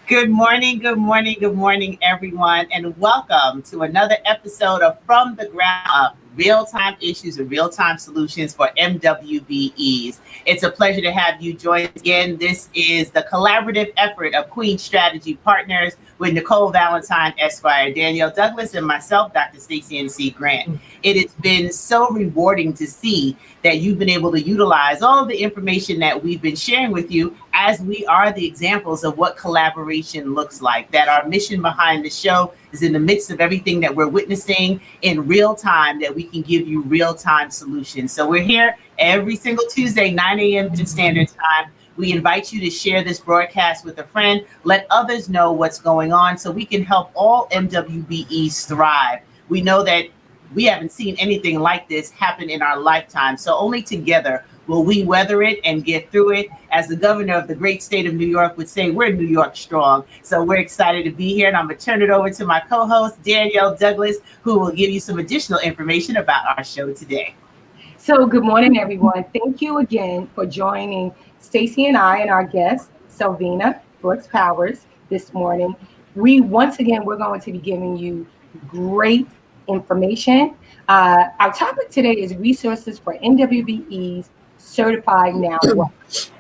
Good morning, good morning, good morning, everyone, and welcome to another episode of From the Ground Up, real-time issues and real-time solutions for MWBEs. It's a pleasure to have you join us again. This is the collaborative effort of Queen Strategy Partners with Nicole Valentine, Esquire, Danielle Douglas, and myself, Dr. Stacie N.C. Grant. It has been so rewarding to see that you've been able to utilize all of the information that we've been sharing with you, as we are the examples of what collaboration looks like, that our mission behind the show is in the midst of everything that we're witnessing in real time, that we can give you real-time solutions. So we're here every single Tuesday, 9 a.m. Standard Time. We invite you to share this broadcast with a friend. Let others know what's going on so we can help all MWBEs thrive. We know that we haven't seen anything like this happen in our lifetime. So only together will we weather it and get through it. As the governor of the great state of New York would say, we're New York strong. So we're excited to be here. And I'm going to turn it over to my co-host, Danielle Douglas, who will give you some additional information about our show today. So good morning, everyone. Thank you again for joining Stacie and I and our guest, Selvena N this morning. We're going to be giving you great information. Our topic today is resources for MWBEs certified now.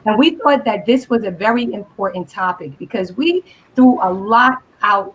And we thought that this was a very important topic because we threw a lot out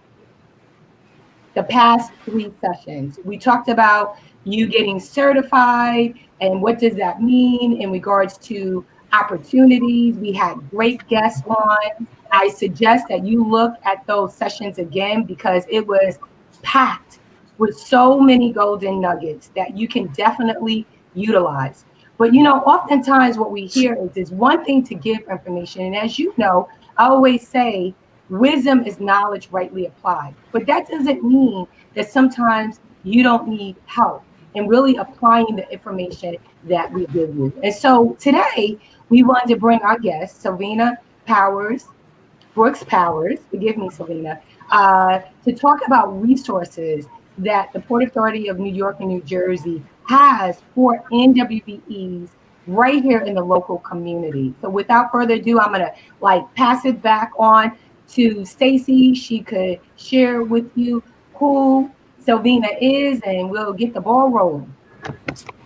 the past 3 sessions. We talked about you getting certified and what does that mean in regards to opportunities. We had great guests on. I suggest that you look at those sessions again because it was packed with so many golden nuggets that you can definitely utilize. But oftentimes what we hear is it's one thing to give information. And as you know, I always say wisdom is knowledge rightly applied. But that doesn't mean that sometimes you don't need help in really applying the information that we give you. And so today we wanted to bring our guest, Selvena Brooks Powers, forgive me, Selvena, to talk about resources that the Port Authority of New York and New Jersey has for MWBEs right here in the local community. So without further ado, I'm gonna pass it back on to Stacie. She could share with you who Selvena is, and we'll get the ball rolling.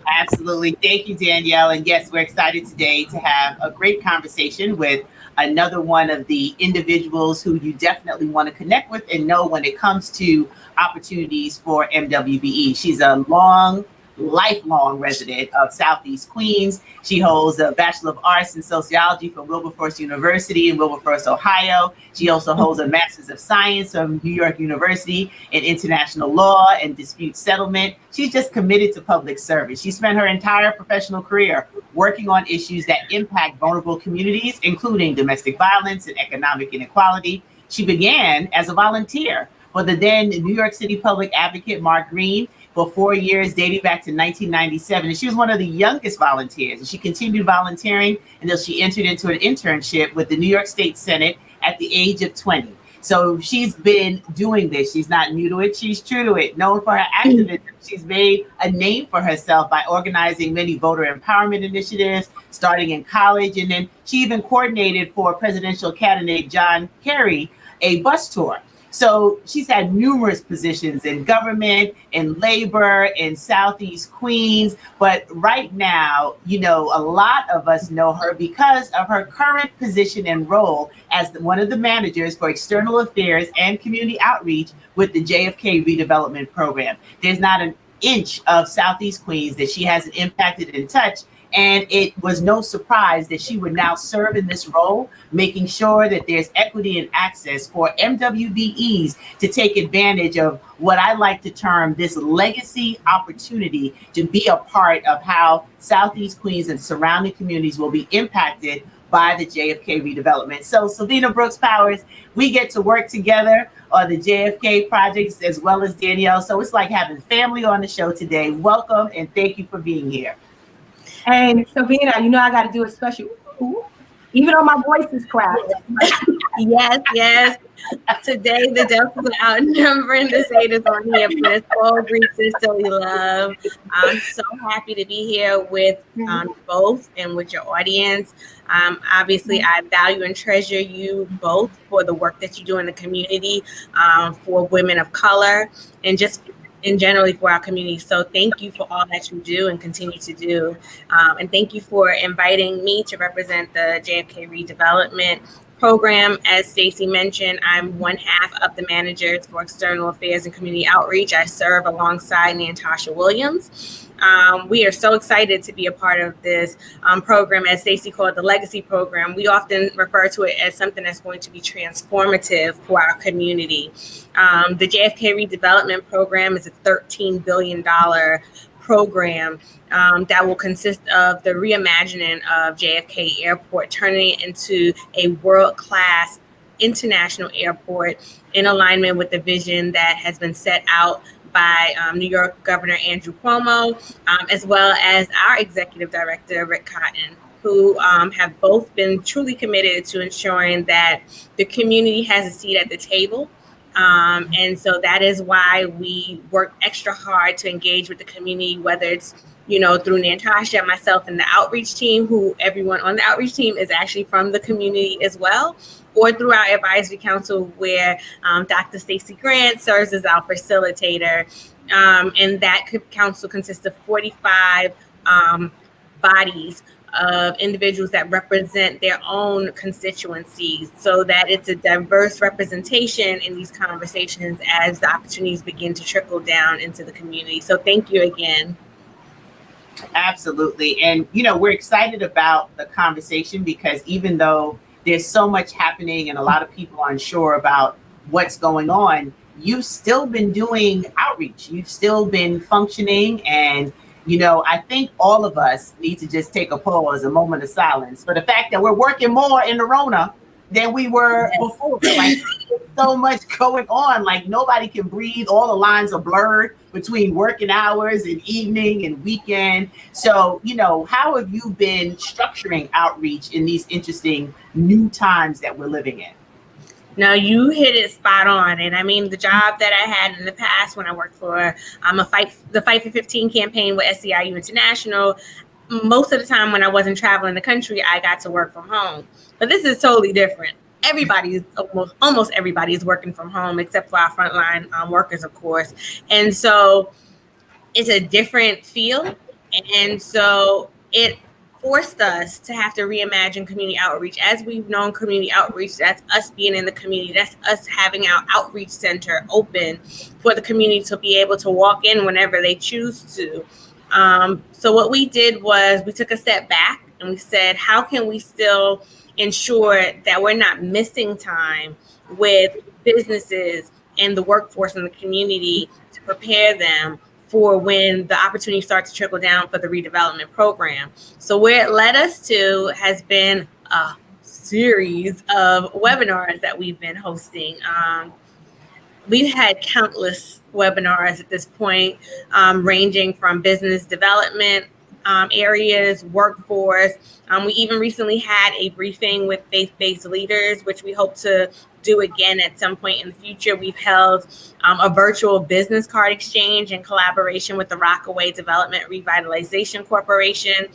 Absolutely. Thank you, Danielle. And yes, we're excited today to have a great conversation with another one of the individuals who you definitely want to connect with and know when it comes to opportunities for MWBE. She's a lifelong resident of Southeast Queens. She holds a Bachelor of Arts in Sociology from Wilberforce University in Wilberforce, Ohio. She also holds a Master's of Science from New York University in International Law and Dispute Settlement. She's just committed to public service. She spent her entire professional career working on issues that impact vulnerable communities, including domestic violence and economic inequality. She began as a volunteer for the then New York City public advocate, Mark Green, for 4 years, dating back to 1997. And she was one of the youngest volunteers. And she continued volunteering until she entered into an internship with the New York State Senate at the age of 20. So she's been doing this. She's not new to it. She's true to it. Known for her activism, she's made a name for herself by organizing many voter empowerment initiatives, starting in college. And then she even coordinated for presidential candidate John Kerry a bus tour. So she's had numerous positions in government, in labor, in Southeast Queens. But right now, a lot of us know her because of her current position and role as one of the managers for external affairs and community outreach with the JFK redevelopment program. There's not an inch of Southeast Queens that she hasn't impacted and touched. And it was no surprise that she would now serve in this role, making sure that there's equity and access for MWBEs to take advantage of what I like to term this legacy opportunity to be a part of how Southeast Queens and surrounding communities will be impacted by the JFK redevelopment. So Selvena Brooks Powers, we get to work together on the JFK projects as well as Danielle. So it's like having family on the show today. Welcome and thank you for being here. And Selvena, I got to do a special, even though my voice is cracked. Yes. Today, the Deltas are outnumbering the Zetas on here, but it's all Greek sisterly love. I'm so happy to be here with both and with your audience. Obviously, I value and treasure you both for the work that you do in the community for women of color and just in generally for our community. So thank you for all that you do and continue to do. And thank you for inviting me to represent the JFK redevelopment program. As Stacie mentioned, I'm one half of the managers for external affairs and community outreach. I serve alongside Natasha Williams. We are so excited to be a part of this program, as Stacie called it, the legacy program. We often refer to it as something that's going to be transformative for our community. The JFK redevelopment program is a $13 billion program that will consist of the reimagining of JFK Airport, turning it into a world-class international airport in alignment with the vision that has been set out by New York Governor Andrew Cuomo, as well as our executive director, Rick Cotton, who have both been truly committed to ensuring that the community has a seat at the table. And so that is why we work extra hard to engage with the community, whether it's, through Natasha, myself, and the outreach team, who everyone on the outreach team is actually from the community as well, or through our advisory council, where Dr. Stacie Grant serves as our facilitator. And that council consists of 45 bodies of individuals that represent their own constituencies, so that it's a diverse representation in these conversations as the opportunities begin to trickle down into the community. So thank you again. Absolutely. And, we're excited about the conversation because even though there's so much happening and a lot of people are unsure about what's going on, you've still been doing outreach. You've still been functioning. And, I think all of us need to just take a pause, a moment of silence for the fact that we're working more in the Rona than we were before. Like, so much going on. Like, nobody can breathe. All the lines are blurred between working hours and evening and weekend. So, how have you been structuring outreach in these interesting new times that we're living in? No, you hit it spot on. And I mean, the job that I had in the past when I worked for the Fight for 15 campaign with SEIU International, most of the time when I wasn't traveling the country, I got to work from home. But this is totally different. Almost everybody is working from home, except for our frontline workers, of course. And so it's a different feel. And so it forced us to have to reimagine community outreach. As we've known community outreach, that's us being in the community. That's us having our outreach center open for the community to be able to walk in whenever they choose to. So what we did was we took a step back and we said, how can we still ensure that we're not missing time with businesses and the workforce in the community to prepare them for when the opportunities start to trickle down for the redevelopment program. So where it led us to has been a series of webinars that we've been hosting. We've had countless webinars at this point, ranging from business development areas, workforce. We even recently had a briefing with faith-based leaders, which we hope to do again at some point in the future. We've held a virtual business card exchange in collaboration with the Rockaway Development Revitalization Corporation,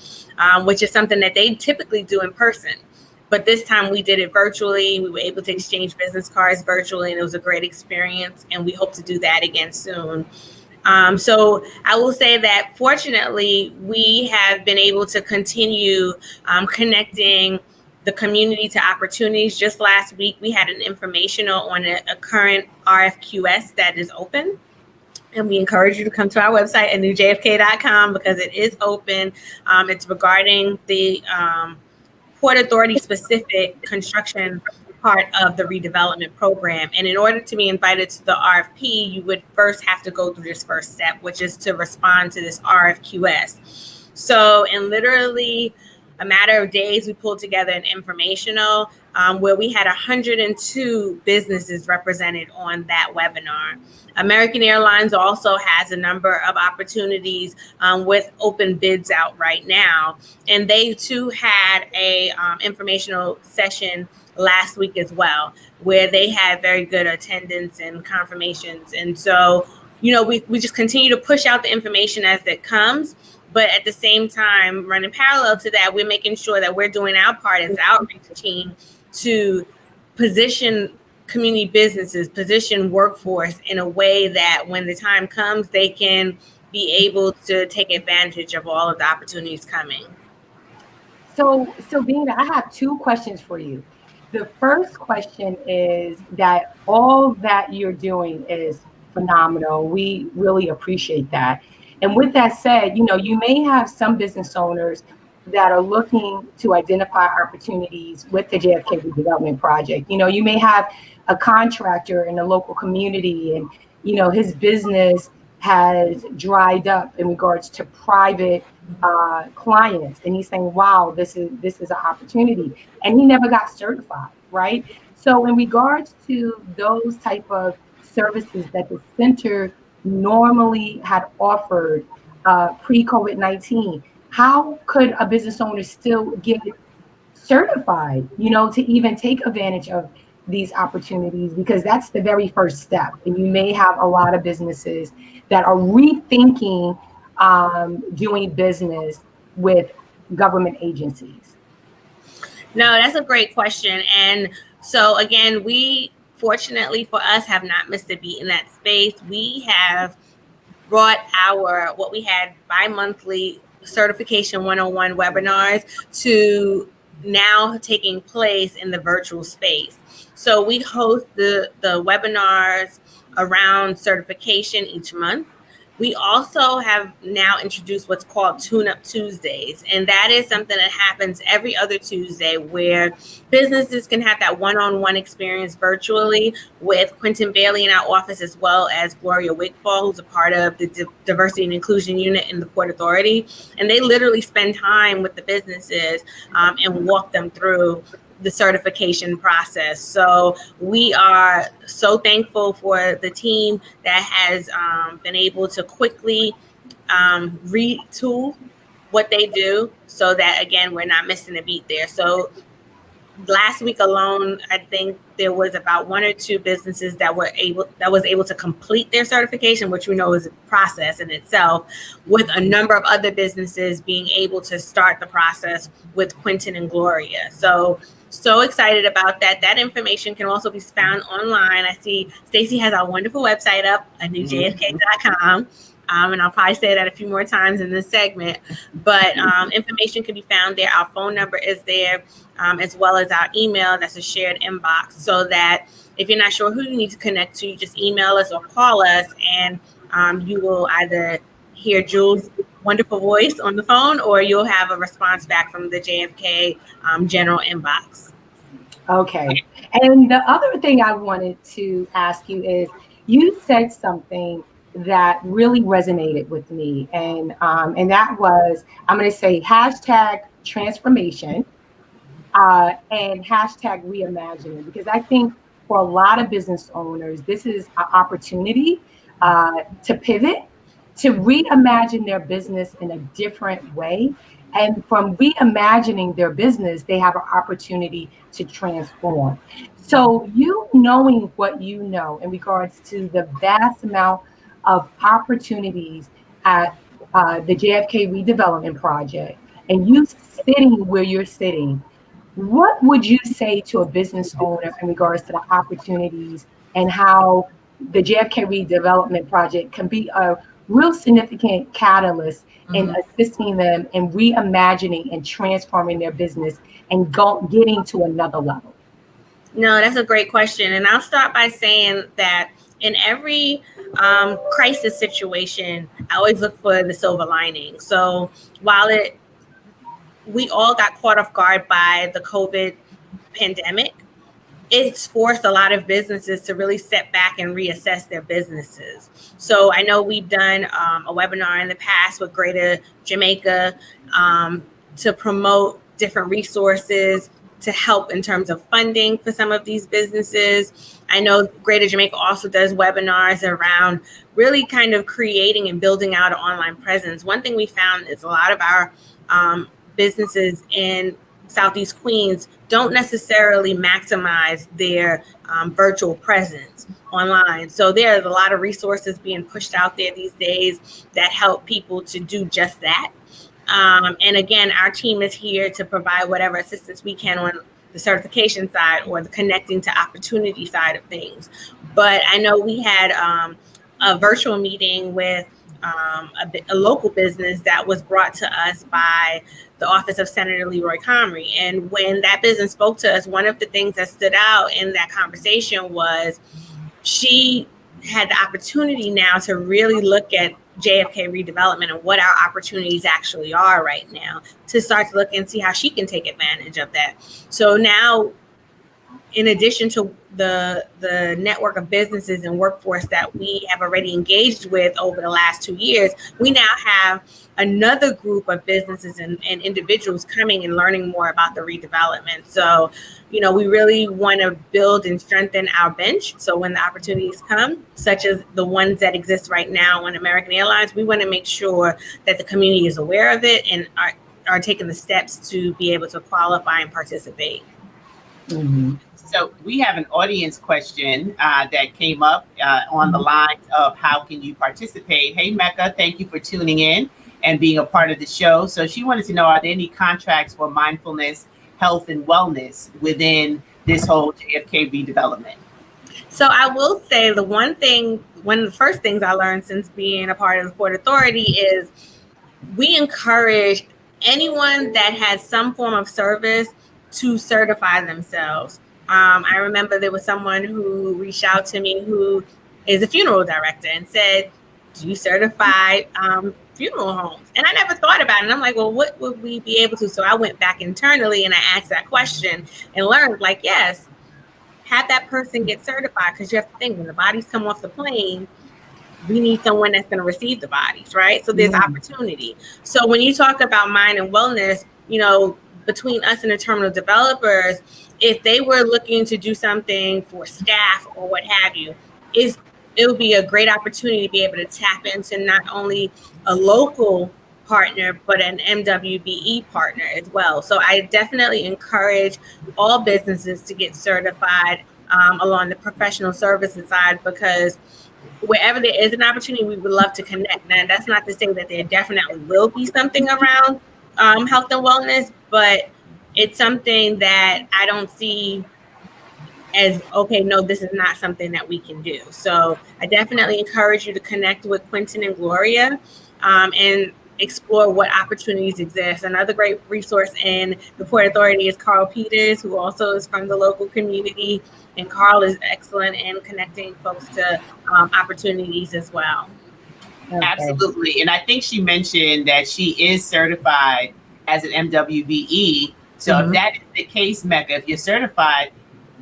which is something that they typically do in person. But this time we did it virtually. We were able to exchange business cards virtually, and it was a great experience. And we hope to do that again soon. So I will say that fortunately, we have been able to continue connecting the community to opportunities. Just last week, we had an informational on a current RFQS that is open. And we encourage you to come to our website at newjfk.com because it is open. It's regarding the Port Authority specific construction part of the redevelopment program. And in order to be invited to the RFP, you would first have to go through this first step, which is to respond to this RFQS. So in literally a matter of days, we pulled together an informational where we had 102 businesses represented on that webinar. American Airlines also has a number of opportunities with open bids out right now. And they too had a informational session last week as well, where they had very good attendance and confirmations. And so, we just continue to push out the information as it comes. But at the same time, running parallel to that, we're making sure that we're doing our part as the outreach team to position community businesses, position workforce in a way that when the time comes, they can be able to take advantage of all of the opportunities coming. So, Selvena, I have two questions for you. The first question is that all that you're doing is phenomenal. We really appreciate that. And with that said, you may have some business owners that are looking to identify opportunities with the JFK redevelopment project. You may have a contractor in the local community and, his business has dried up in regards to private clients, and he's saying, wow, this is an opportunity, and he never got certified, right? So in regards to those type of services that the center normally had offered pre-COVID-19, how could a business owner still get certified, to even take advantage of these opportunities? Because that's the very first step. And you may have a lot of businesses that are rethinking doing business with government agencies. No, that's a great question. And so again, we fortunately for us have not missed a beat in that space. We have brought what we had bi-monthly Certification 101 webinars to now taking place in the virtual space. So we host the webinars around certification each month. We also have now introduced what's called Tune-Up Tuesdays, and that is something that happens every other Tuesday where businesses can have that one-on-one experience virtually with Quentin Bailey in our office, as well as Gloria Wigfall, who's a part of the Diversity and Inclusion Unit in the Port Authority. And they literally spend time with the businesses and walk them through the certification process. So we are so thankful for the team that has been able to quickly retool what they do so that, again, we're not missing a beat there. So last week alone, I think there was about one or two businesses that was able to complete their certification, which we know is a process in itself, with a number of other businesses being able to start the process with Quentin and Gloria. So excited about that. That information can also be found online. I see Stacie has our wonderful website up, newjfk.com. And I'll probably say that a few more times in this segment, but information can be found there. Our phone number is there, as well as our email. That's a shared inbox, so that if you're not sure who you need to connect to, you just email us or call us, and you will either hear Jules' wonderful voice on the phone, or you'll have a response back from the JFK general inbox. Okay. And the other thing I wanted to ask you is, you said something that really resonated with me, and that was, I'm going to say #transformation and #reimagining, because I think for a lot of business owners, this is an opportunity to pivot, to reimagine their business in a different way. And from reimagining their business, they have an opportunity to transform. So you knowing what you know in regards to the vast amount of opportunities at the JFK redevelopment project, and you sitting where you're sitting, what would you say to a business owner in regards to the opportunities and how the JFK redevelopment project can be a real significant catalyst in assisting them in reimagining and transforming their business and getting to another level? No, that's a great question. And I'll start by saying that in every crisis situation, I always look for the silver lining. So while we all got caught off guard by the COVID pandemic, it's forced a lot of businesses to really step back and reassess their businesses. So I know we've done a webinar in the past with Greater Jamaica to promote different resources to help in terms of funding for some of these businesses. I know Greater Jamaica also does webinars around really kind of creating and building out an online presence. One thing we found is a lot of our businesses in Southeast Queens don't necessarily maximize their virtual presence online. So there's a lot of resources being pushed out there these days that help people to do just that. And again, our team is here to provide whatever assistance we can on the certification side or the connecting to opportunity side of things. But I know we had a virtual meeting with a local business that was brought to us by the office of Senator Leroy Comrie. And when that business spoke to us, one of the things that stood out in that conversation was she had the opportunity now to really look at JFK redevelopment and what our opportunities actually are right now, to start to look and see how she can take advantage of that. So now, in addition to the network of businesses and workforce that we have already engaged with over the last 2 years, we now have another group of businesses and individuals coming and learning more about the redevelopment. So, we really want to build and strengthen our bench. So when the opportunities come, such as the ones that exist right now on American Airlines, we want to make sure that the community is aware of it and are taking the steps to be able to qualify and participate. Mm-hmm. So we have an audience question that came up on the lines of how can you participate? Hey, Mecca, thank you for tuning in and being a part of the show. So she wanted to know, are there any contracts for mindfulness, health, and wellness within this whole JFK redevelopment? So I will say one of the first things I learned since being a part of the Port Authority is we encourage anyone that has some form of service to certify themselves. I remember there was someone who reached out to me who is a funeral director and said, do you certify funeral homes? And I never thought about it. And I'm like, well, what would we be able to? So I went back internally and I asked that question and learned, yes, have that person get certified, because you have to think, when the bodies come off the plane, we need someone that's going to receive the bodies, right? So there's opportunity. So when you talk about mind and wellness, between us and the terminal developers, if they were looking to do something for staff or what have you, it would be a great opportunity to be able to tap into not only a local partner, but an MWBE partner as well. So I definitely encourage all businesses to get certified along the professional services side, because wherever there is an opportunity, we would love to connect. Now, that's not to say that there definitely will be something around health and wellness, but it's something that I don't see as, okay, no, this is not something that we can do. So I definitely encourage you to connect with Quentin and Gloria and explore what opportunities exist. Another great resource in the Port Authority is Carl Peters, who also is from the local community. And Carl is excellent in connecting folks to opportunities as well. Okay. Absolutely. And I think she mentioned that she is certified as an MWBE. So if that is the case, Mecca, if you're certified,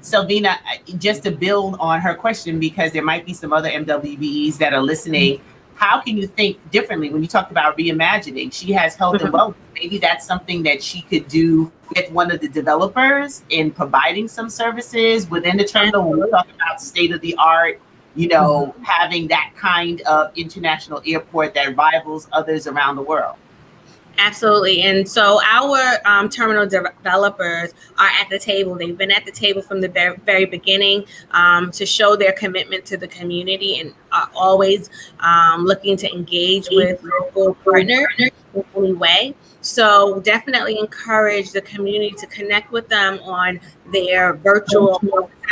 Selvena, just to build on her question, because there might be some other MWBEs that are listening, how can you think differently when you talk about reimagining? She has health and wellness. Maybe that's something that she could do with one of the developers in providing some services within the terminal. When we talk about state of the art, having that kind of international airport that rivals others around the world. Absolutely. And so our terminal developers are at the table. They've been at the table from the very beginning to show their commitment to the community, and are always looking to engage with local partners in any way. So definitely encourage the community to connect with them on their virtual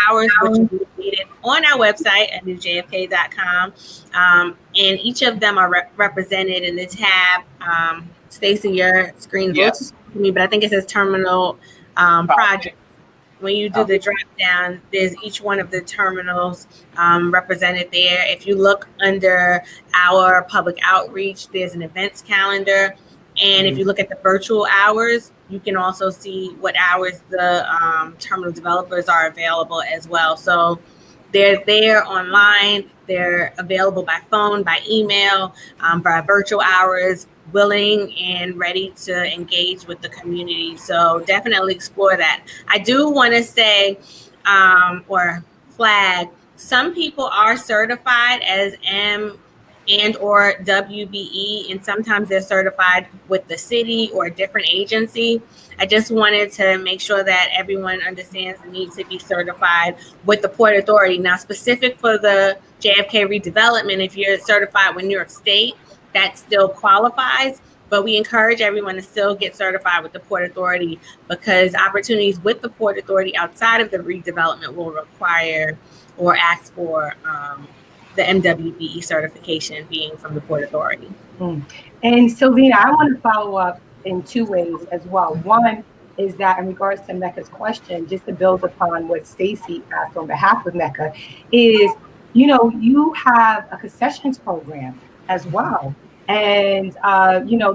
hours, which is located on our website at newjfk.com. And each of them are represented in the tab. Stacie, your screen votes for me, but I think it says terminal project. When you do the drop down, there's each one of the terminals represented there. If you look under our public outreach, there's an events calendar. And if you look at the virtual hours, you can also see what hours the terminal developers are available as well. So They're there online. They're available by phone, by email, by virtual hours, willing and ready to engage with the community. So definitely explore that. I do want to say or flag, some people are certified as M and or WBE, and sometimes they're certified with the city or a different agency. I just wanted to make sure that everyone understands the need to be certified with the Port Authority. Now, specific for the JFK redevelopment, if you're certified with New York State, that still qualifies, but we encourage everyone to still get certified with the Port Authority, because opportunities with the Port Authority outside of the redevelopment will require or ask for the MWBE certification being from the Port Authority. And Selvena, I want to follow up in two ways as well. One is that in regards to Mecca's question, just to build upon what Stacie asked on behalf of Mecca, is, you have a concessions program as well. And,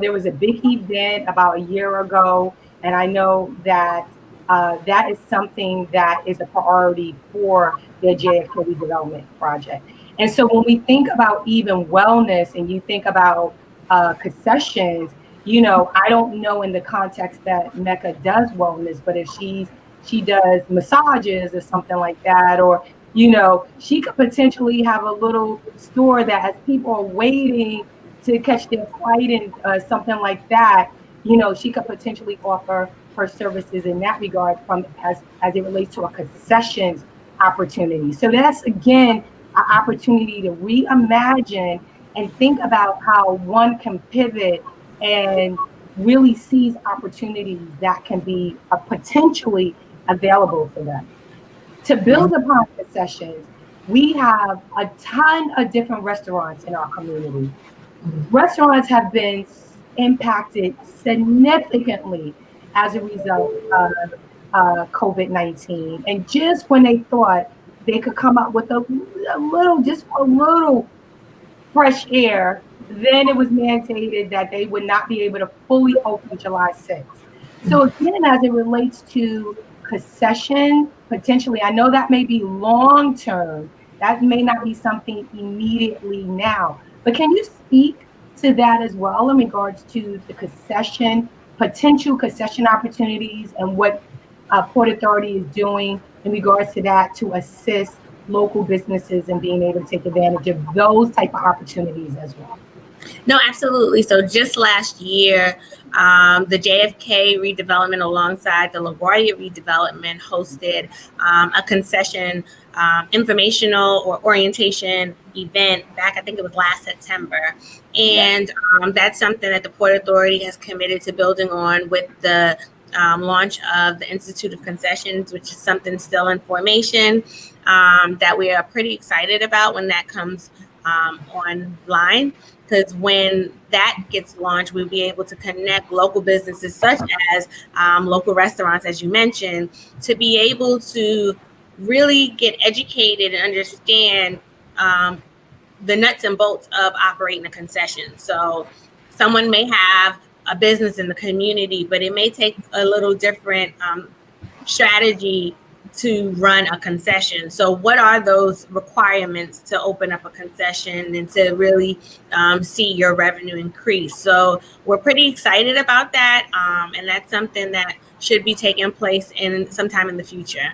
there was a big event about a year ago, and I know that that is something that is a priority for the JFK redevelopment project. And so when we think about even wellness and you think about concessions, I don't know in the context that Mecca does wellness, but if she does massages or something like that, or, she could potentially have a little store that as people are waiting to catch their flight and something like that, she could potentially offer her services in that regard as it relates to a concessions opportunity. So that's, again, an opportunity to reimagine and think about how one can pivot and really seize opportunities that can be potentially available for them. To build upon concessions, we have a ton of different restaurants in our community. Restaurants have been impacted significantly as a result of COVID-19. And just when they thought they could come up with a little fresh air, then it was mandated that they would not be able to fully open July 6th. So again, as it relates to concession, potentially, I know that may be long-term, that may not be something immediately now, but can you speak to that as well in regards to the potential concession opportunities and what Port Authority is doing in regards to that to assist local businesses and being able to take advantage of those type of opportunities as well? No, absolutely. So just last year, the JFK redevelopment alongside the LaGuardia redevelopment hosted a concession informational or orientation event back, I think it was last September. And that's something that the Port Authority has committed to building on with the launch of the Institute of Concessions, which is something still in formation that we are pretty excited about when that comes online. Because when that gets launched, we'll be able to connect local businesses such as local restaurants, as you mentioned, to be able to really get educated and understand the nuts and bolts of operating a concession. So someone may have a business in the community, but it may take a little different strategy to run a concession. So what are those requirements to open up a concession and to really see your revenue increase? So we're pretty excited about that. And that's something that should be taking place in sometime in the future.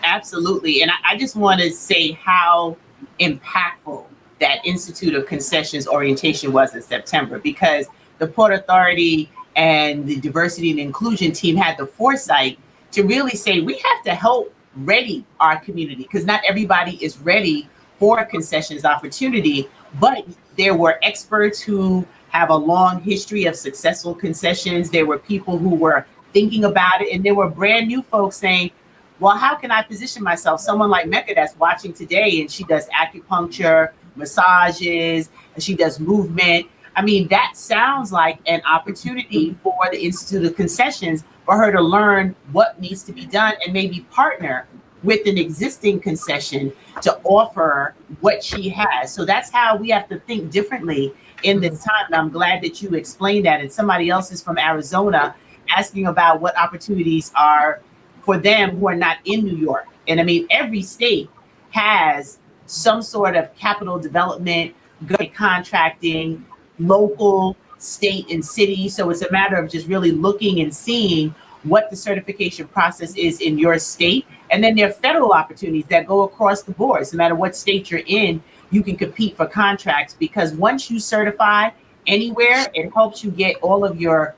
Absolutely. And I just want to say how impactful that Institute of Concessions orientation was in September, because the Port Authority and the diversity and inclusion team had the foresight to really say, we have to help ready our community, because not everybody is ready for a concessions opportunity. But there were experts who have a long history of successful concessions. There were people who were thinking about it, and there were brand new folks saying, well, how can I position myself? Someone like Mecca that's watching today, and she does acupuncture, massages, and she does movement. I mean, that sounds like an opportunity for the Institute of Concessions for her to learn what needs to be done and maybe partner with an existing concession to offer what she has. So that's how we have to think differently in this time. And I'm glad that you explained that. And somebody else is from Arizona asking about what opportunities are for them who are not in New York. And I mean, every state has some sort of capital development, government contracting, local, state, and city. So it's a matter of just really looking and seeing what the certification process is in your state. And then there are federal opportunities that go across the board. So no matter what state you're in, you can compete for contracts, because once you certify anywhere, it helps you get all of your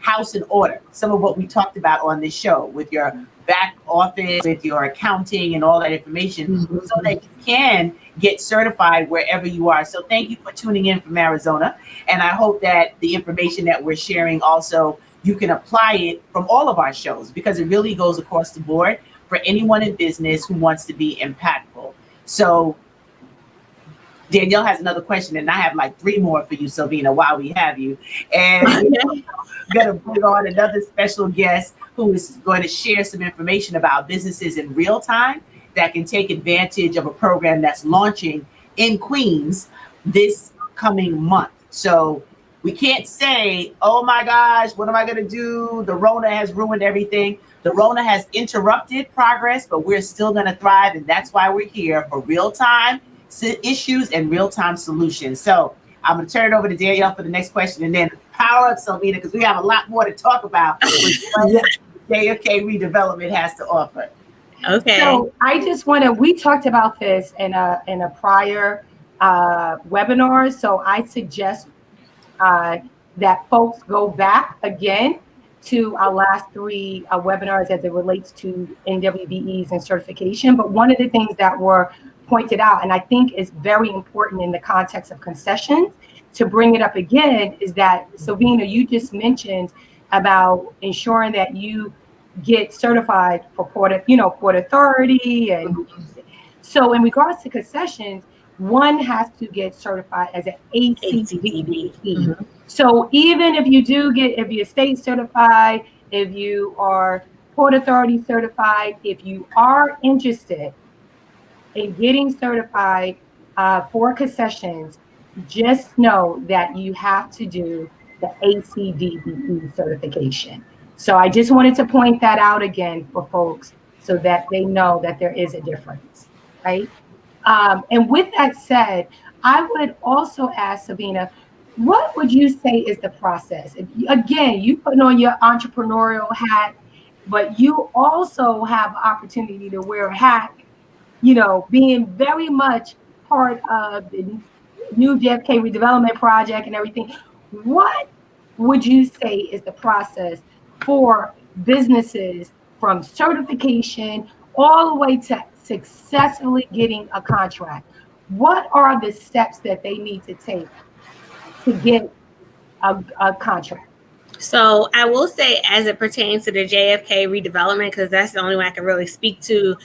house in order. Some of what we talked about on this show with your back office, with your accounting and all that information, so that you can get certified wherever you are. So thank you for tuning in from Arizona. And I hope that the information that we're sharing also, you can apply it from all of our shows, because it really goes across the board for anyone in business who wants to be impactful. So Danielle has another question, and I have like 3 more for you, Selvena, while we have you. And we're going to bring on another special guest who is going to share some information about businesses in real time that can take advantage of a program that's launching in Queens this coming month. So we can't say, oh my gosh, what am I going to do? The Rona has ruined everything. The Rona has interrupted progress, but we're still going to thrive. And that's why we're here for real time issues and real-time solutions. So I'm going to turn it over to Danielle for the next question, and then power up Selvena, because we have a lot more to talk about what JFK redevelopment has to offer. Okay. So I just want to, we talked about this in a prior webinar. So I suggest that folks go back again to our last 3 webinars as it relates to MWBEs and certification. But one of the things that were pointed out, and I think is very important in the context of concessions, to bring it up again, is that, Selvena, you just mentioned about ensuring that you get certified for Port Authority. And so in regards to concessions, one has to get certified as an ACDBE. So even if you do get, if you're state certified, if you are Port Authority certified, if you are interested in getting certified for concessions, just know that you have to do the ACDBE certification. So I just wanted to point that out again for folks so that they know that there is a difference, right? And with that said, I would also ask Selvena, what would you say is the process? Again, you putting on your entrepreneurial hat, but you also have opportunity to wear a hat, being very much part of the new JFK redevelopment project and everything. What would you say is the process for businesses from certification all the way to successfully getting a contract? What are the steps that they need to take to get a contract? So I will say, as it pertains to the JFK redevelopment, because that's the only one I can really speak to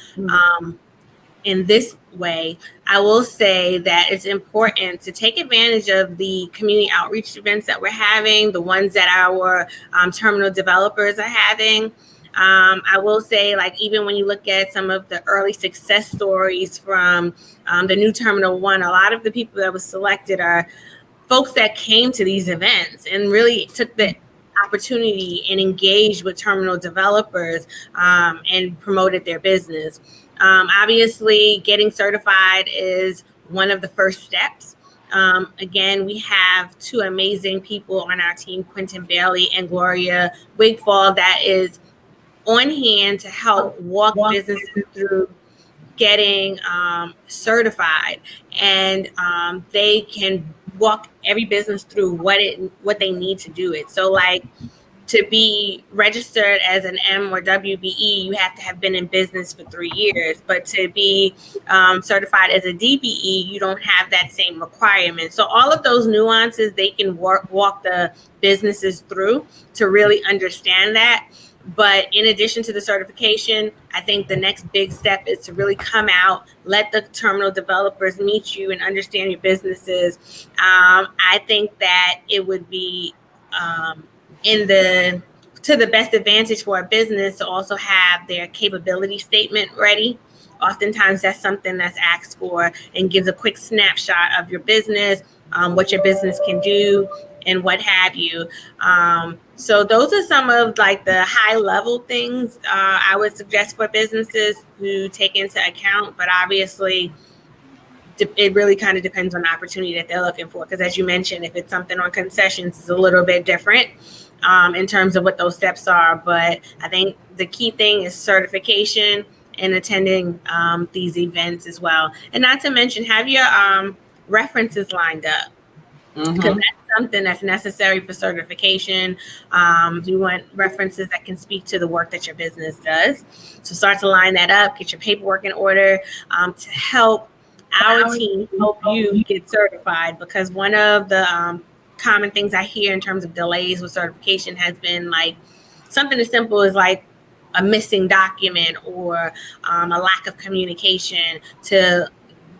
in this way, I will say that it's important to take advantage of the community outreach events that we're having, the ones that our terminal developers are having. I will say, like, even when you look at some of the early success stories from the new Terminal 1, a lot of the people that were selected are folks that came to these events and really took the opportunity and engaged with terminal developers and promoted their business. Obviously, getting certified is one of the first steps. Again, we have 2 amazing people on our team, Quentin Bailey and Gloria Wigfall, that is on hand to help walk businesses through getting certified, and they can walk every business through what they need to do it. So, like, to be registered as an MWBE, you have to have been in business for 3 years. But to be certified as a DBE, you don't have that same requirement. So all of those nuances, they can walk the businesses through to really understand that. But in addition to the certification, I think the next big step is to really come out, let the terminal developers meet you and understand your businesses. I think that it would be to the best advantage for a business to also have their capability statement ready. Oftentimes that's something that's asked for and gives a quick snapshot of your business, what your business can do, and what have you. So those are some of like the high level things I would suggest for businesses to take into account. But obviously, it really kind of depends on the opportunity that they're looking for. Because as you mentioned, if it's something on concessions, it's a little bit different in terms of what those steps are. But I think the key thing is certification and attending these events as well. And not to mention, have your references lined up. Because that's something that's necessary for certification. You want references that can speak to the work that your business does. So start to line that up, get your paperwork in order to help our team help you get certified. Because one of the common things I hear in terms of delays with certification has been like something as simple as like a missing document or a lack of communication to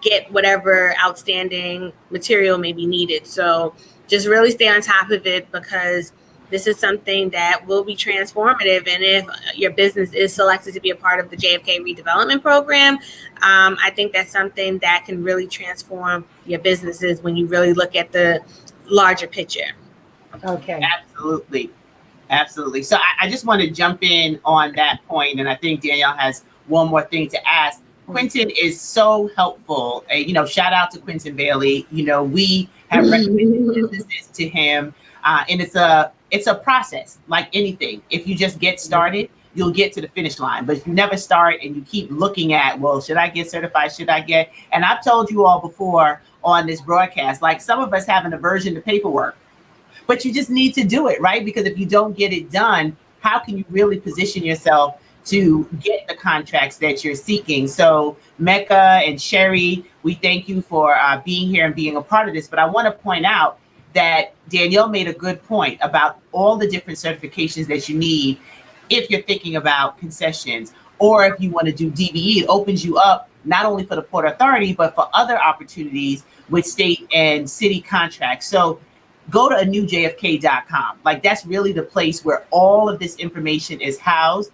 get whatever outstanding material may be needed. So just really stay on top of it, because this is something that will be transformative. And if your business is selected to be a part of the JFK redevelopment program, I think that's something that can really transform your businesses when you really look at the larger picture. Okay. Absolutely. So I just want to jump in on that point, and I think Danielle has one more thing to ask. Quentin is so helpful. Shout out to Quentin Bailey. We have recommended businesses to him, and it's a process like anything. If you just get started, you'll get to the finish line. But if you never start and you keep looking at, well, should I get certified? And I've told you all before on this broadcast, like some of us have an aversion to paperwork, but you just need to do it, right? Because if you don't get it done, how can you really position yourself to get the contracts that you're seeking? So Mecca and Sherry, we thank you for being here and being a part of this. But I want to point out that Danielle made a good point about all the different certifications that you need if you're thinking about concessions, or if you want to do DBE. It opens you up not only for the Port Authority, but for other opportunities with state and city contracts. So go to anewjfk.com. Like, that's really the place where all of this information is housed.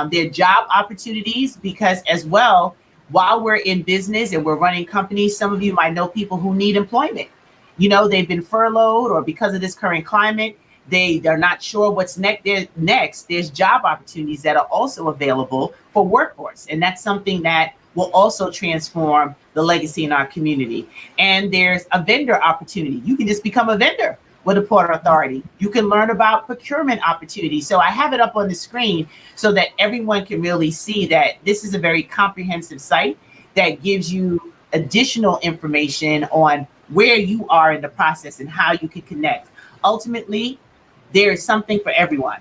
There are job opportunities, because as well, while we're in business and we're running companies, some of you might know people who need employment. They've been furloughed, or because of this current climate, they're not sure what's next. There's job opportunities that are also available for workforce. And that's something that will also transform the legacy in our community. And there's a vendor opportunity. You can just become a vendor with the Port Authority. You can learn about procurement opportunities. So I have it up on the screen so that everyone can really see that this is a very comprehensive site that gives you additional information on where you are in the process and how you can connect. Ultimately, there is something for everyone.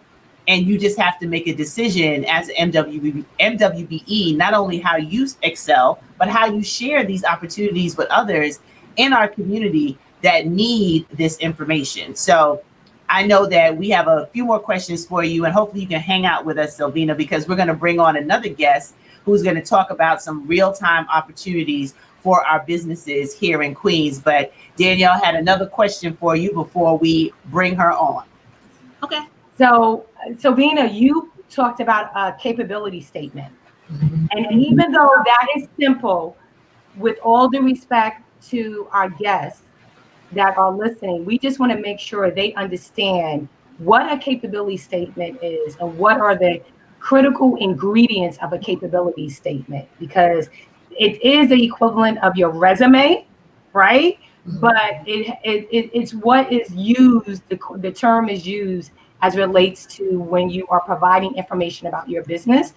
And you just have to make a decision as an MWBE, not only how you excel, but how you share these opportunities with others in our community that need this information. So I know that we have a few more questions for you, and hopefully you can hang out with us, Selvena, because we're going to bring on another guest who's going to talk about some real-time opportunities for our businesses here in Queens. But Danielle had another question for you before we bring her on. Okay. So, Selvena, you talked about a capability statement. And even though that is simple, with all due respect to our guests that are listening, we just want to make sure they understand what a capability statement is and what are the critical ingredients of a capability statement, because it is the equivalent of your resume, right? But it's what is used, the term is used as relates to when you are providing information about your business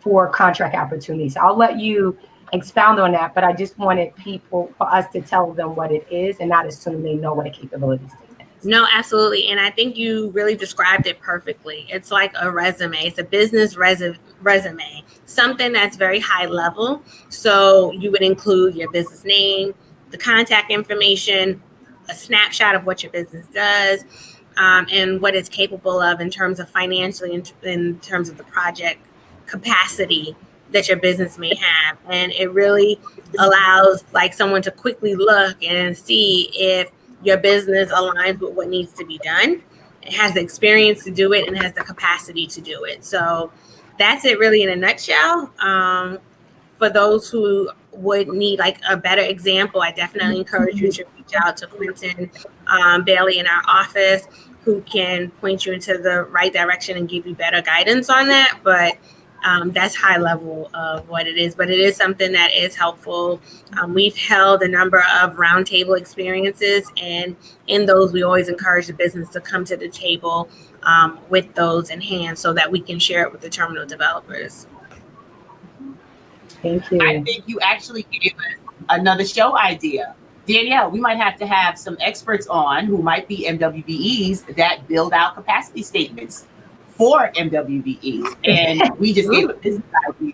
for contract opportunities. I'll let you expound on that, but I just wanted for us to tell them what it is and not assume they know what a capability statement is. No, absolutely. And I think you really described it perfectly. It's like a resume. It's a business resume, something that's very high level. So you would include your business name, the contact information, a snapshot of what your business does, and what it's capable of in terms of financially, in terms of the project capacity that your business may have. And it really allows like someone to quickly look and see if your business aligns with what needs to be done. It has the experience to do it and has the capacity to do it. So that's it really in a nutshell. For those who would need like a better example, I definitely encourage you to reach reach out to Quentin Bailey in our office, who can point you into the right direction and give you better guidance on that. But that's high level of what it is, but it is something that is helpful. We've held a number of roundtable experiences, and in those, we always encourage the business to come to the table with those in hand so that we can share it with the terminal developers. Thank you. I think you actually gave us another show idea. Danielle, we might have to have some experts on who might be MWBEs that build out capacity statements for MWBEs. And we just gave a business idea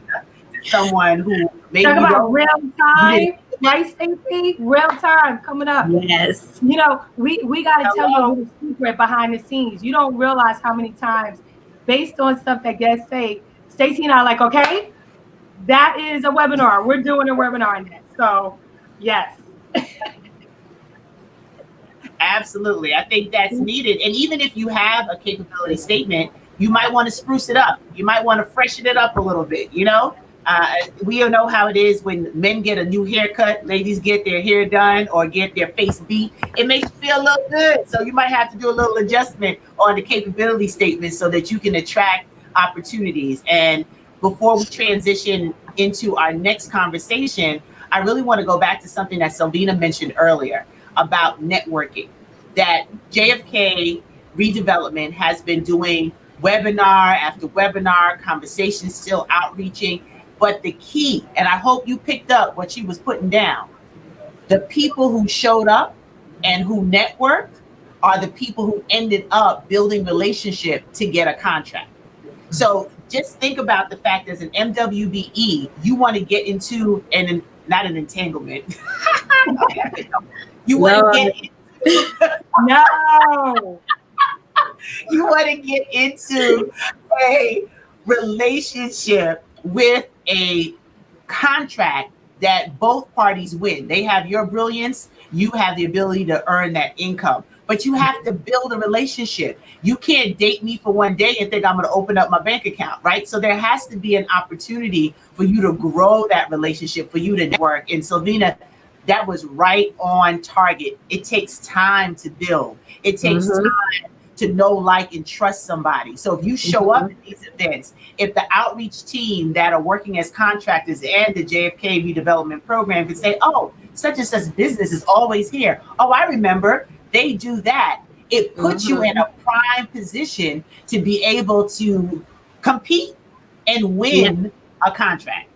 to someone who maybe talk about real time, right, Stacie? Real time coming up. Yes. You know, we got to tell you a little secret behind the scenes. You don't realize how many times, based on stuff that guests say, Stacie and I are like, okay, that is a webinar. We're doing a webinar on that. So, yes. Absolutely. I think that's needed. And even if you have a capability statement, you might want to spruce it up. You might want to freshen it up a little bit. You know, we all know how it is when men get a new haircut, ladies get their hair done or get their face beat. It makes you feel a little good. So you might have to do a little adjustment on the capability statement so that you can attract opportunities. And before we transition into our next conversation, I really want to go back to something that Selvena mentioned earlier about networking, that JFK Redevelopment has been doing webinar after webinar, conversations still outreaching. But the key, and I hope you picked up what she was putting down, the people who showed up and who networked are the people who ended up building relationship to get a contract. So just think about the fact as an MWBE, you want to get into, and not an entanglement. You want to get into, No. You want to get into a relationship with a contract that both parties win. They have your brilliance, you have the ability to earn that income, but you have to build a relationship. You can't date me for one day and think I'm going to open up my bank account, right? So there has to be an opportunity for you to grow that relationship, for you to network. And Selvena, that was right on target. It takes time to build. It takes time to know, like, and trust somebody. So if you show up at these events, if the outreach team that are working as contractors and the JFK redevelopment program can say, oh, such and such business is always here. Oh, I remember, they do that. It puts you in a prime position to be able to compete and win a contract.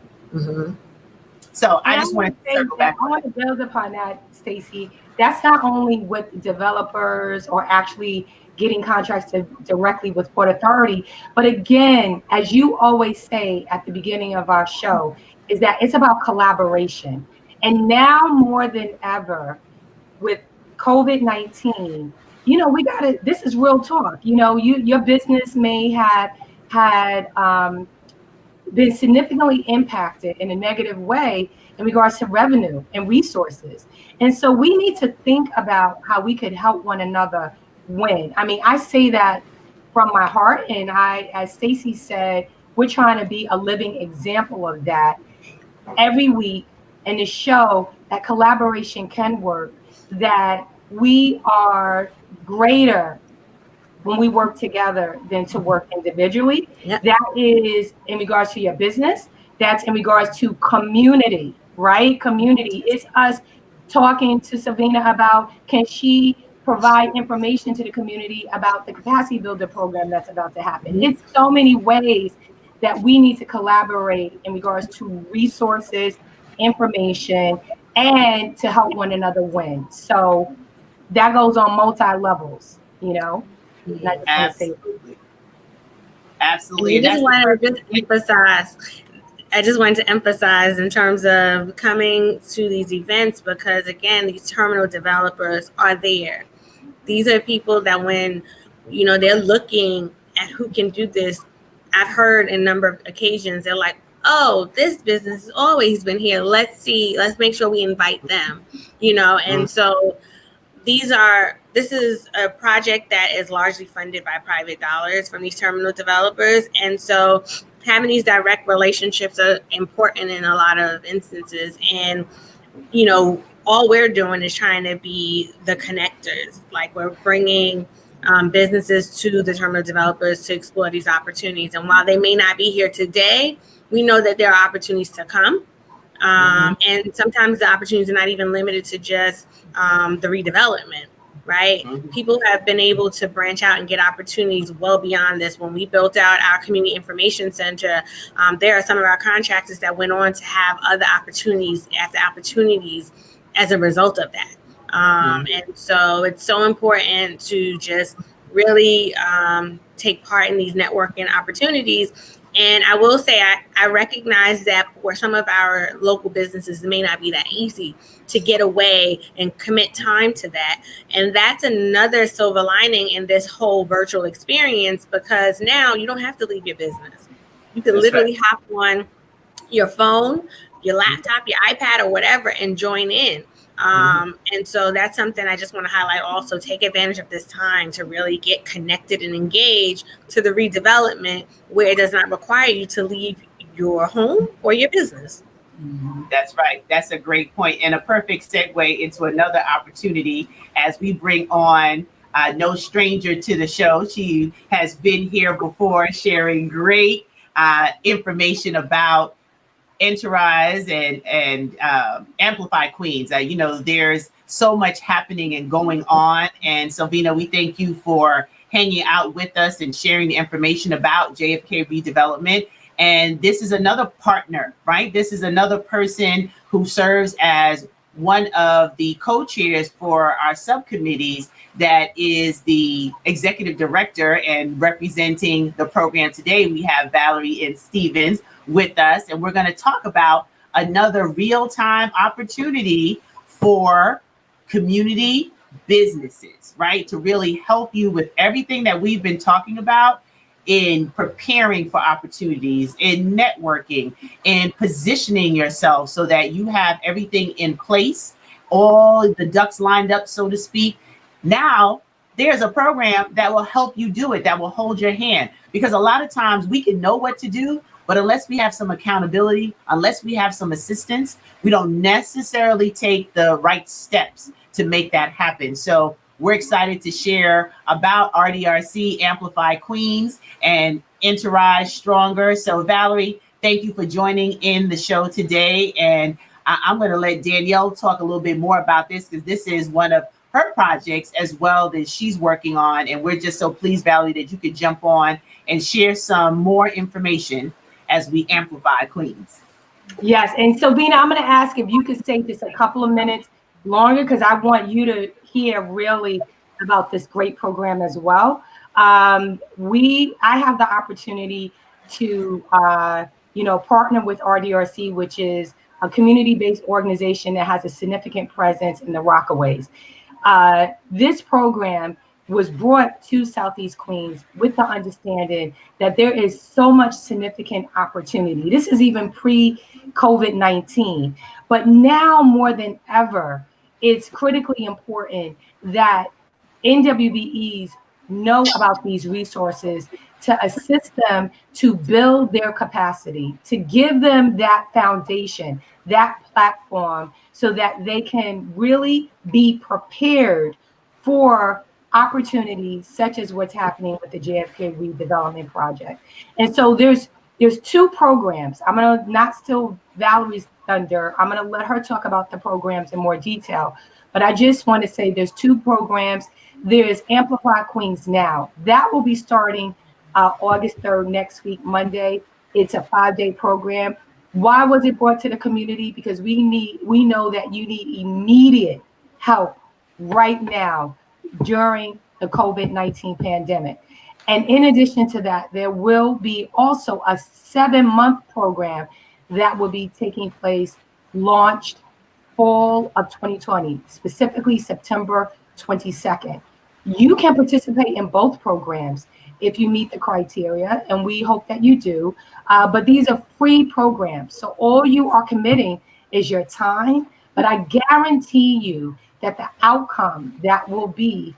So I just want to circle back. I want to build upon that, Stacie. That's not only with developers or actually getting contracts directly with Port Authority, but again, as you always say at the beginning of our show, is that it's about collaboration. And now more than ever, with COVID-19, you know, we got to, this is real talk. You know, your business may have had been significantly impacted in a negative way in regards to revenue and resources. And so we need to think about how we could help one another win. I mean, I say that from my heart, and as Stacie said, we're trying to be a living example of that every week and to show that collaboration can work, that we are greater when we work together than to work individually. That is in regards to your business. That's in regards to community, right? Community. It's us talking to Selvena about, can she provide information to the community about the capacity builder program that's about to happen. It's so many ways that we need to collaborate in regards to resources, information, and to help one another win. So that goes on multi-levels, you know? Absolutely. I just wanted to emphasize in terms of coming to these events, because again, these terminal developers are there. These are people that when, you know, they're looking at who can do this, I've heard in a number of occasions, they're like, oh, this business has always been here. Let's make sure we invite them, you know? And so this is a project that is largely funded by private dollars from these terminal developers. And so having these direct relationships are important in a lot of instances. And, you know, all we're doing is trying to be the connectors. Like we're bringing businesses to the terminal developers to explore these opportunities. And while they may not be here today, we know that there are opportunities to come. And sometimes the opportunities are not even limited to just the redevelopment, right? People have been able to branch out and get opportunities well beyond this. When we built out our community information center, there are some of our contractors that went on to have other opportunities after opportunities as a result of that. And so it's so important to just really take part in these networking opportunities. And I will say, I recognize that for some of our local businesses, it may not be that easy to get away and commit time to that. And that's another silver lining in this whole virtual experience, because now you don't have to leave your business. You can literally hop on your phone, your laptop, your iPad, or whatever, and join in. And so that's something I just want to highlight also. Take advantage of this time to really get connected and engaged to the redevelopment where it does not require you to leave your home or your business. That's right. That's a great point, and a perfect segue into another opportunity as we bring on no stranger to the show. She has been here before sharing great information about Entourage and Amplify Queens. You know, there's so much happening and going on. And Selvena, we thank you for hanging out with us and sharing the information about JFK redevelopment. And this is another partner, right? This is another person who serves as one of the co-chairs for our subcommittees, that is the executive director, and representing the program today, we have Valerie N. with us, and we're going to talk about another real-time opportunity for community businesses, right? To really help you with everything that we've been talking about in preparing for opportunities, in networking, and positioning yourself so that you have everything in place, all the ducks lined up, so to speak. Now, there's a program that will help you do it, that will hold your hand. Because a lot of times we can know what to do, but unless we have some accountability, unless we have some assistance, we don't necessarily take the right steps to make that happen. So we're excited to share about RDRC, Amplify Queens, and Entourage Stronger. So Valerie, thank you for joining in the show today. And I'm going to let Danielle talk a little bit more about this, because this is one of her projects as well that she's working on. And we're just so pleased, Valerie, that you could jump on and share some more information as we amplify Queens. Yes, and Selvena, I'm going to ask if you could stay just a couple of minutes longer, because I want you to hear really about this great program as well. I have the opportunity to partner with RDRC, which is a community-based organization that has a significant presence in the Rockaways. This program was brought to Southeast Queens with the understanding that there is so much significant opportunity. This is even pre-COVID-19, but now more than ever, it's critically important that MWBEs know about these resources to assist them to build their capacity, to give them that foundation, that platform, so that they can really be prepared for opportunities such as what's happening with the JFK redevelopment project. And so there's two programs. I'm going to not steal Valerie's thunder. I'm going to let her talk about the programs in more detail. But I just want to say there's two programs. There's Amplify Queens Now. That will be starting August 3rd, next week, Monday. It's a 5-day program. Why was it brought to the community? Because we know that you need immediate help right now during the COVID-19 pandemic. And in addition to that, there will be also a 7-month program that will be taking place, launched fall of 2020, specifically September 22nd. You can participate in both programs if you meet the criteria, and we hope that you do. But these are free programs. So all you are committing is your time, but I guarantee you that the outcome that will be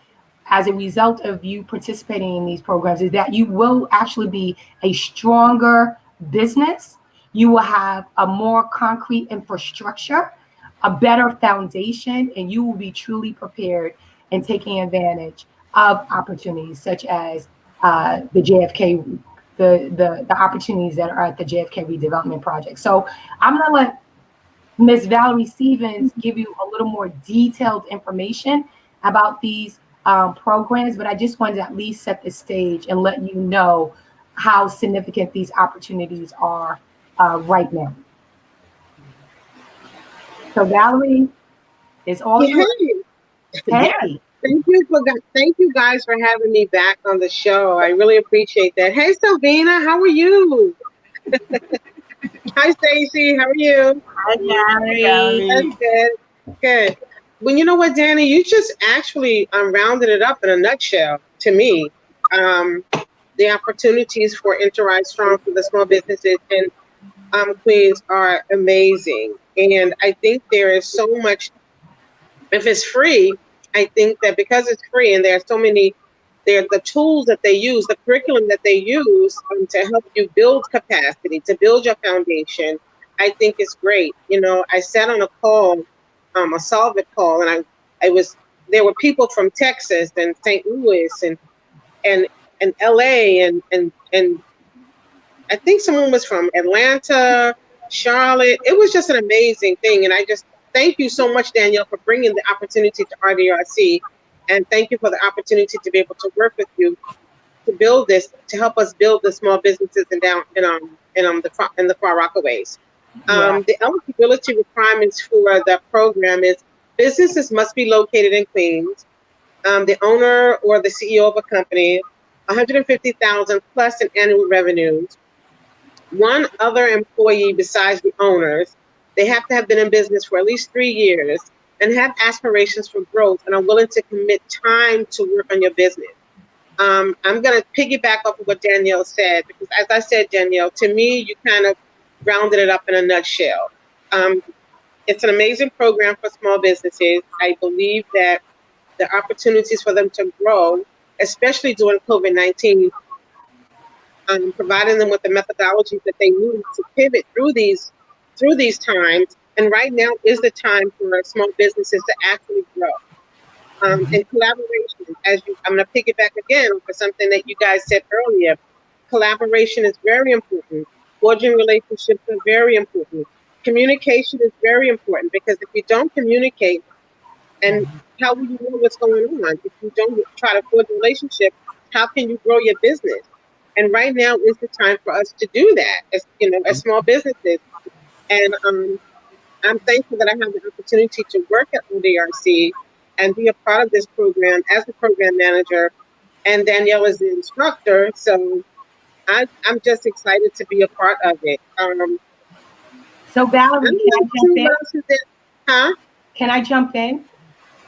as a result of you participating in these programs is that you will actually be a stronger business. You will have a more concrete infrastructure. a better foundation, and you will be truly prepared and taking advantage of opportunities such as the JFK, the opportunities that are at the JFK redevelopment project. So I'm gonna let Ms. Valerie Stevens give you a little more detailed information about these programs, but I just wanted to at least set the stage and let you know how significant these opportunities are right now. So Valerie, it's all yours. Hey. Thank you guys for having me back on the show. I really appreciate that. Hey, Selvena, how are you? Hi, Stacie. How are you? Hi, Valerie. That's good. Good. Well, you know what, Danny? You just actually rounded it up in a nutshell to me. The opportunities for Enterprise Strong for the small businesses in Queens are amazing. And I think there is so much, if it's free, I think that because it's free and there are so many, the tools that they use, the curriculum that they use to help you build capacity, to build your foundation, I think is great. You know, I sat on a call, a Solve It call, and there were people from Texas and St. Louis and LA and I think someone was from Atlanta, Charlotte. It was just an amazing thing. And I just thank you so much, Danielle, for bringing the opportunity to RDRC. And thank you for the opportunity to be able to work with you to build this, to help us build the small businesses in the Far Rockaways. The eligibility requirements for the program is businesses must be located in Queens. The owner or the CEO of a company, $150,000 plus in annual revenues. One other employee besides the owners. They have to have been in business for at least 3 years and have aspirations for growth and are willing to commit time to work on your business. I'm going to piggyback off of what Danielle said, because as I said, Danielle, to me, you kind of rounded it up in a nutshell. It's an amazing program for small businesses. I believe that the opportunities for them to grow, especially during COVID-19, providing them with the methodologies that they need to pivot through these times. And right now is the time for small businesses to actually grow. And collaboration, I'm going to piggyback again for something that you guys said earlier. Collaboration is very important. Forging relationships are very important. Communication is very important, because if you don't communicate, and how will you know what's going on? If you don't try to forge a relationship, how can you grow your business? And right now is the time for us to do that, as small businesses. And I'm thankful that I have the opportunity to work at ODRC and be a part of this program as the program manager, and Danielle is the instructor. So I'm just excited to be a part of it. So Valerie, can I jump in?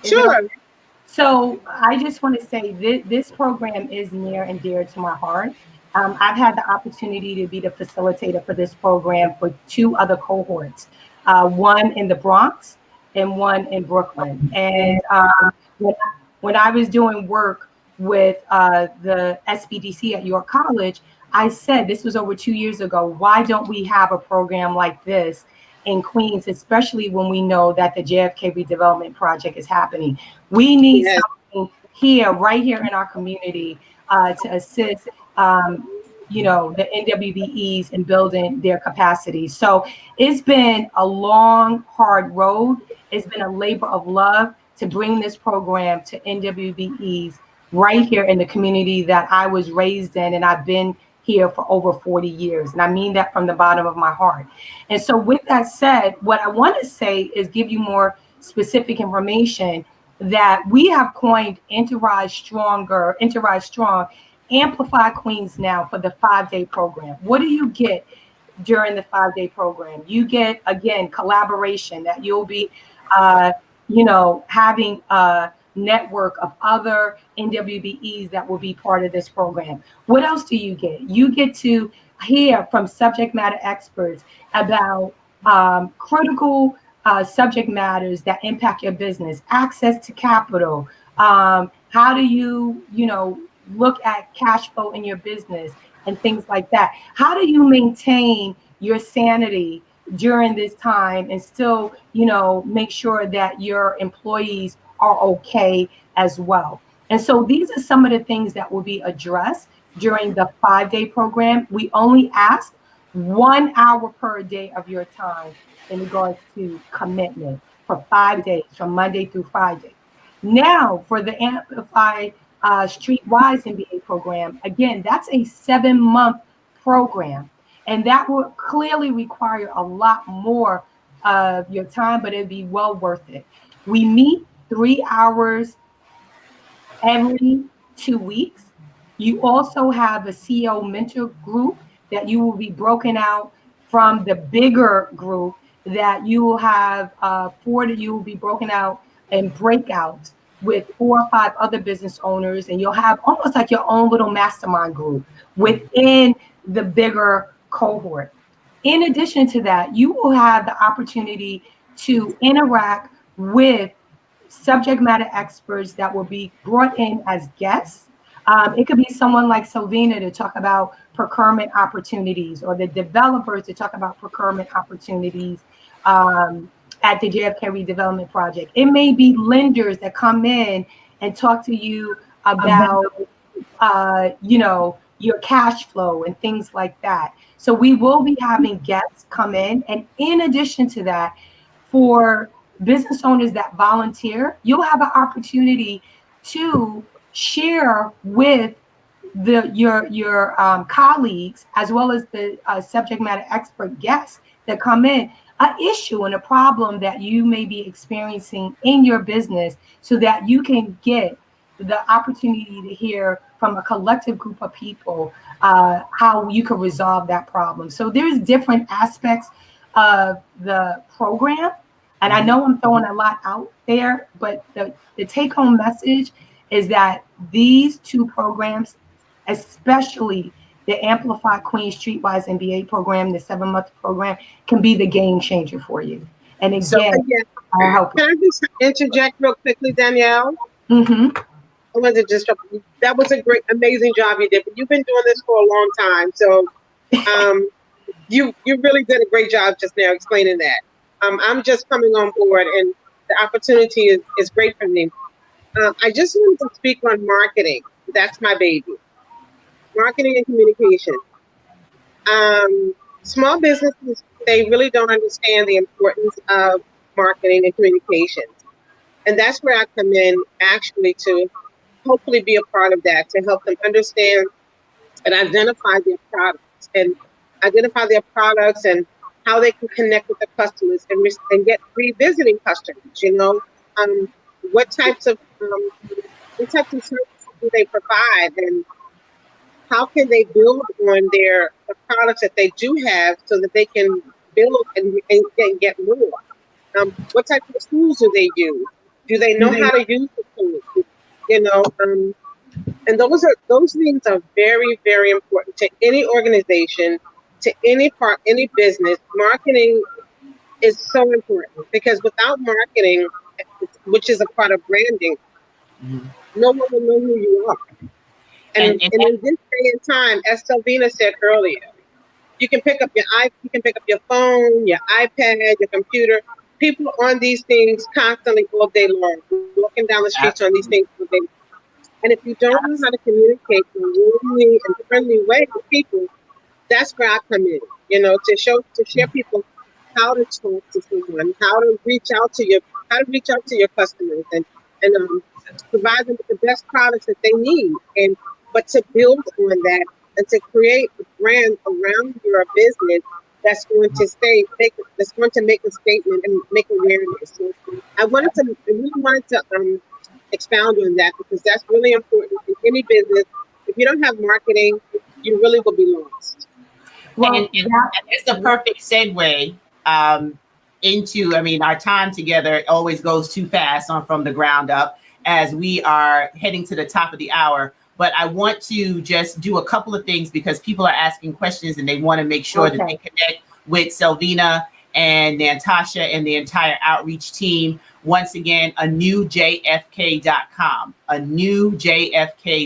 Sure. So I just want to say this program is near and dear to my heart. I've had the opportunity to be the facilitator for this program for 2 other cohorts, one in the Bronx and one in Brooklyn. And when I was doing work with the SBDC at York College, I said, this was over 2 years ago, why don't we have a program like this in Queens, especially when we know that the JFK redevelopment project is happening? We need something here, right here in our community, to assist the MWBEs in building their capacity. So it's been a long, hard road. It's been a labor of love to bring this program to MWBEs right here in the community that I was raised in, and I've been here for over 40 years. And I mean that from the bottom of my heart. And so with that said, what I want to say is give you more specific information that we have coined Enterprise Strong, Amplify Queens Now for the 5-day program. What do you get during the 5-day program? You get, again, collaboration, that you'll be, having a network of other MWBEs that will be part of this program. What else do you get? You get to hear from subject matter experts about critical subject matters that impact your business, access to capital, how do you, look at cash flow in your business and things like that. How do you maintain your sanity during this time and still, make sure that your employees are okay as well. And so these are some of the things that will be addressed during the 5-day program. We only ask 1 hour per day of your time in regards to commitment for 5 days, from Monday through Friday. Now, for the Amplified Streetwise MBA program, again, that's a 7-month program. And that will clearly require a lot more of your time, but it'd be well worth it. We meet 3 hours every 2 weeks. You also have a CEO mentor group that you will be broken out from the bigger group that you will have you will be broken out in breakouts with 4 or 5 other business owners, and you'll have almost like your own little mastermind group within the bigger cohort. In addition to that, you will have the opportunity to interact with subject matter experts that will be brought in as guests. It could be someone like Selvena to talk about procurement opportunities, or the developers to talk about procurement opportunities at the JFK Redevelopment Project. It may be lenders that come in and talk to you about, your cash flow and things like that. So we will be having guests come in. And in addition to that, for business owners that volunteer, you'll have an opportunity to share with your colleagues, as well as the subject matter expert guests that come in, an issue and a problem that you may be experiencing in your business, so that you can get the opportunity to hear from a collective group of people how you can resolve that problem. So there's different aspects of the program. And I know I'm throwing a lot out there, but the take-home message is that these 2 programs, especially the Amplified Queen Streetwise MBA program, the 7-month program, can be the game changer for you. And again, I hope. Can I just interject real quickly, Danielle? Mm-hmm. I wasn't just, that was a great, amazing job you did, but you've been doing this for a long time. So you really did a great job just now explaining that. I'm just coming on board, and the opportunity is great for me. I just wanted to speak on marketing. That's my baby. Marketing and communication. Small businesses, they really don't understand the importance of marketing and communications. And that's where I come in, actually, to hopefully be a part of that, to help them understand and identify their products and how they can connect with the customers and get revisiting customers. What types of services do they provide, and how can they build on the products that they do have, so that they can build and get more? What type of tools do they use? Do they know how to use the tools? And those things are very, very important to any organization, to any business. Marketing is so important, because without marketing, which is a part of branding, no one will know who you are. And in this day and time, as Selvena said earlier, you can pick up your phone, your iPad, your computer. People on these things constantly all day long, walking down the streets on these things all day long. And if you don't know how to communicate in a warmly and friendly way with people, that's where I come in, to share people how to talk to someone, how to reach out to your customers, and provide them with the best products that they need, but to build on that and to create a brand around your business that's going to make a statement and make awareness. So I really wanted to expound on that, because that's really important in any business. If you don't have marketing, you really will be lost. Well, and it's a perfect segue into, our time together always goes too fast from the ground up as we are heading to the top of the hour. But I want to just do a couple of things, because people are asking questions and they want to make sure that they connect with Selvena and Natasha and the entire outreach team. Once again, anewjfk.com. Anewjfk.com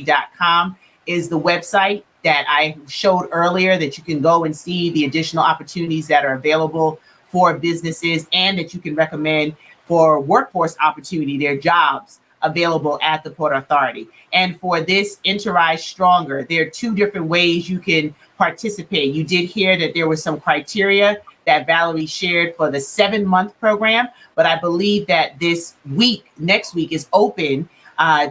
is the website that I showed earlier, that you can go and see the additional opportunities that are available for businesses, and that you can recommend for workforce opportunity, their jobs available at the Port Authority. And for this Rise Stronger, there are 2 different ways you can participate. You did hear that there was some criteria that Valerie shared for the 7-month program, but I believe that next week is open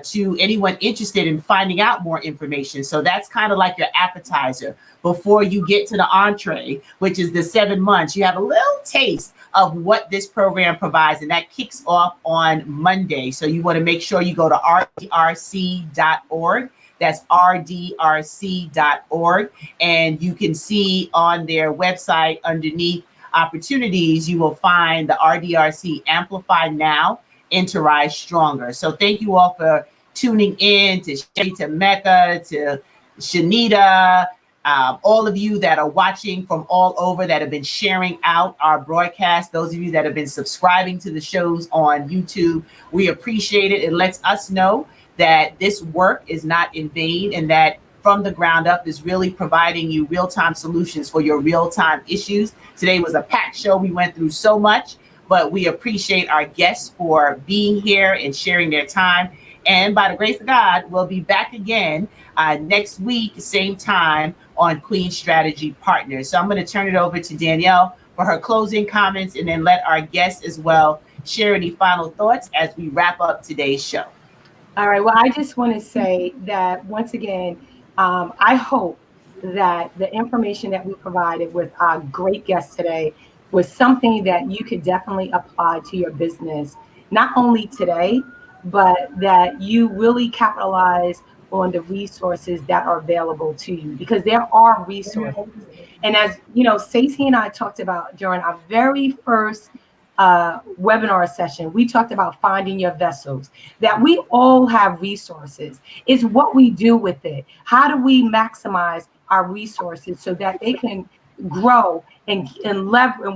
to anyone interested in finding out more information. So that's kind of like your appetizer before you get to the entree, which is the 7 months. You have a little taste of what this program provides, and that kicks off on Monday. So you want to make sure you go to rdrc.org. That's rdrc.org. And you can see on their website underneath opportunities, you will find the RDRC Amplify Now, Rise Stronger. So thank you all for tuning in, to Shay, to Mecca, to Shanita, all of you that are watching from all over, that have been sharing out our broadcast, those of you that have been subscribing to the shows on YouTube, we appreciate it. It lets us know that this work is not in vain, and that from the ground up is really providing you real-time solutions for your real-time issues. Today was a packed show. We went through so much, but we appreciate our guests for being here and sharing their time. And by the grace of God, we'll be back again next week, same time, on Queen Strategy Partners. So I'm going to turn it over to Danielle for her closing comments, and then let our guests as well share any final thoughts as we wrap up today's show. All right. Well, I just want to say that once again, I hope that the information that we provided with our great guests today was something that you could definitely apply to your business, not only today, but that you really capitalize on the resources that are available to you, because there are resources. And as you know, Stacie and I talked about during our very first webinar session, we talked about finding your vessels, that we all have resources. It's what we do with it. How do we maximize our resources so that they can grow and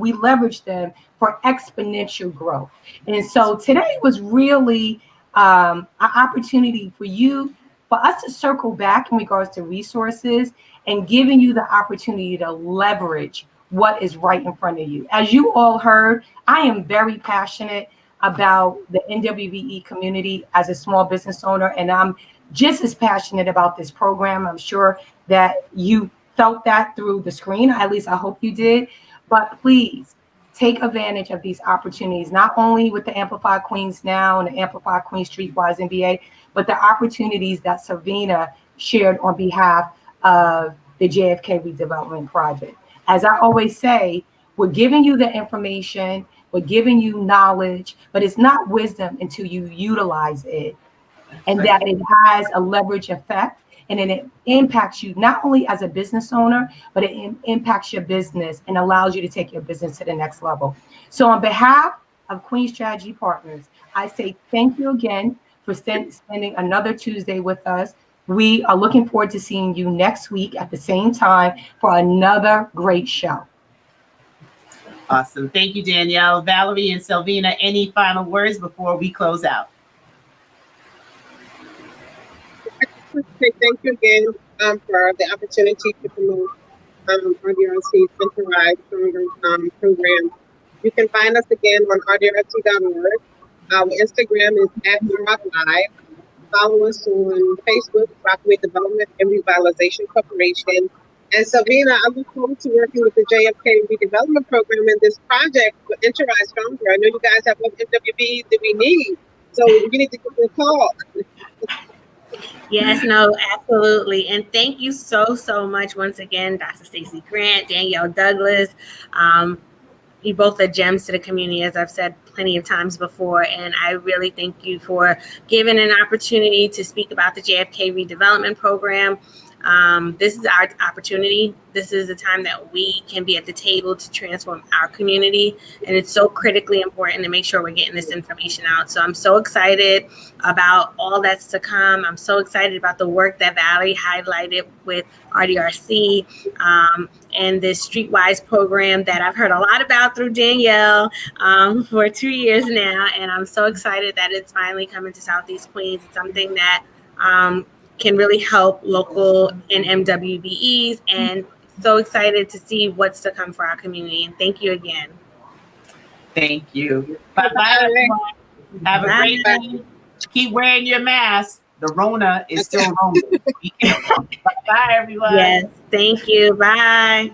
we leverage them for exponential growth? And so today was really an opportunity for us to circle back in regards to resources and giving you the opportunity to leverage what is right in front of you. As you all heard, I am very passionate about the MWBE community as a small business owner, and I'm just as passionate about this program. I'm sure that you felt that through the screen. At least I hope you did. But please take advantage of these opportunities, not only with the Amplify Queens Now and the Amplify Queens Streetwise MBA, but the opportunities that Selvena shared on behalf of the JFK Redevelopment Project. As I always say, we're giving you the information, we're giving you knowledge, but it's not wisdom until you utilize it. And that it has a leverage effect, and then it impacts you not only as a business owner, but it impacts your business and allows you to take your business to the next level. So on behalf of Queen Strategy Partners, I say thank you again for spending another Tuesday with us. We are looking forward to seeing you next week at the same time for another great show. Awesome. Thank you, Danielle. Valerie and Selvena, any final words before we close out? Say thank you again for the opportunity to promote RDRC's Rise Stronger program. You can find us again on rdrc.org. Our Instagram is @RockLive. Follow us on Facebook, Rockaway Development and Revitalization Corporation. And Selvena, I look forward to working with the JFK Redevelopment Program in this project for Rise Stronger. I know you guys have what MWBEs that we need, so you need to give me a call. Yes, no, absolutely. And thank you so much once again, Dr. Stacie Grant, Danielle Douglas. You both are gems to the community, as I've said plenty of times before. And I really thank you for giving an opportunity to speak about the JFK Redevelopment Program. This is our opportunity. This is the time that we can be at the table to transform our community. And it's so critically important to make sure we're getting this information out. So I'm so excited about all that's to come. I'm so excited about the work that Valerie highlighted with RDRC and this Streetwise program that I've heard a lot about through Danielle for 2 years now. And I'm so excited that it's finally coming to Southeast Queens. It's something that can really help local and MWBEs, and so excited to see what's to come for our community. And thank you again. Thank you. Bye-bye, everyone. Have a great day. Keep wearing your mask. The Rona is still roaming. Be careful. Bye-bye, everyone. Yes, thank you. Bye.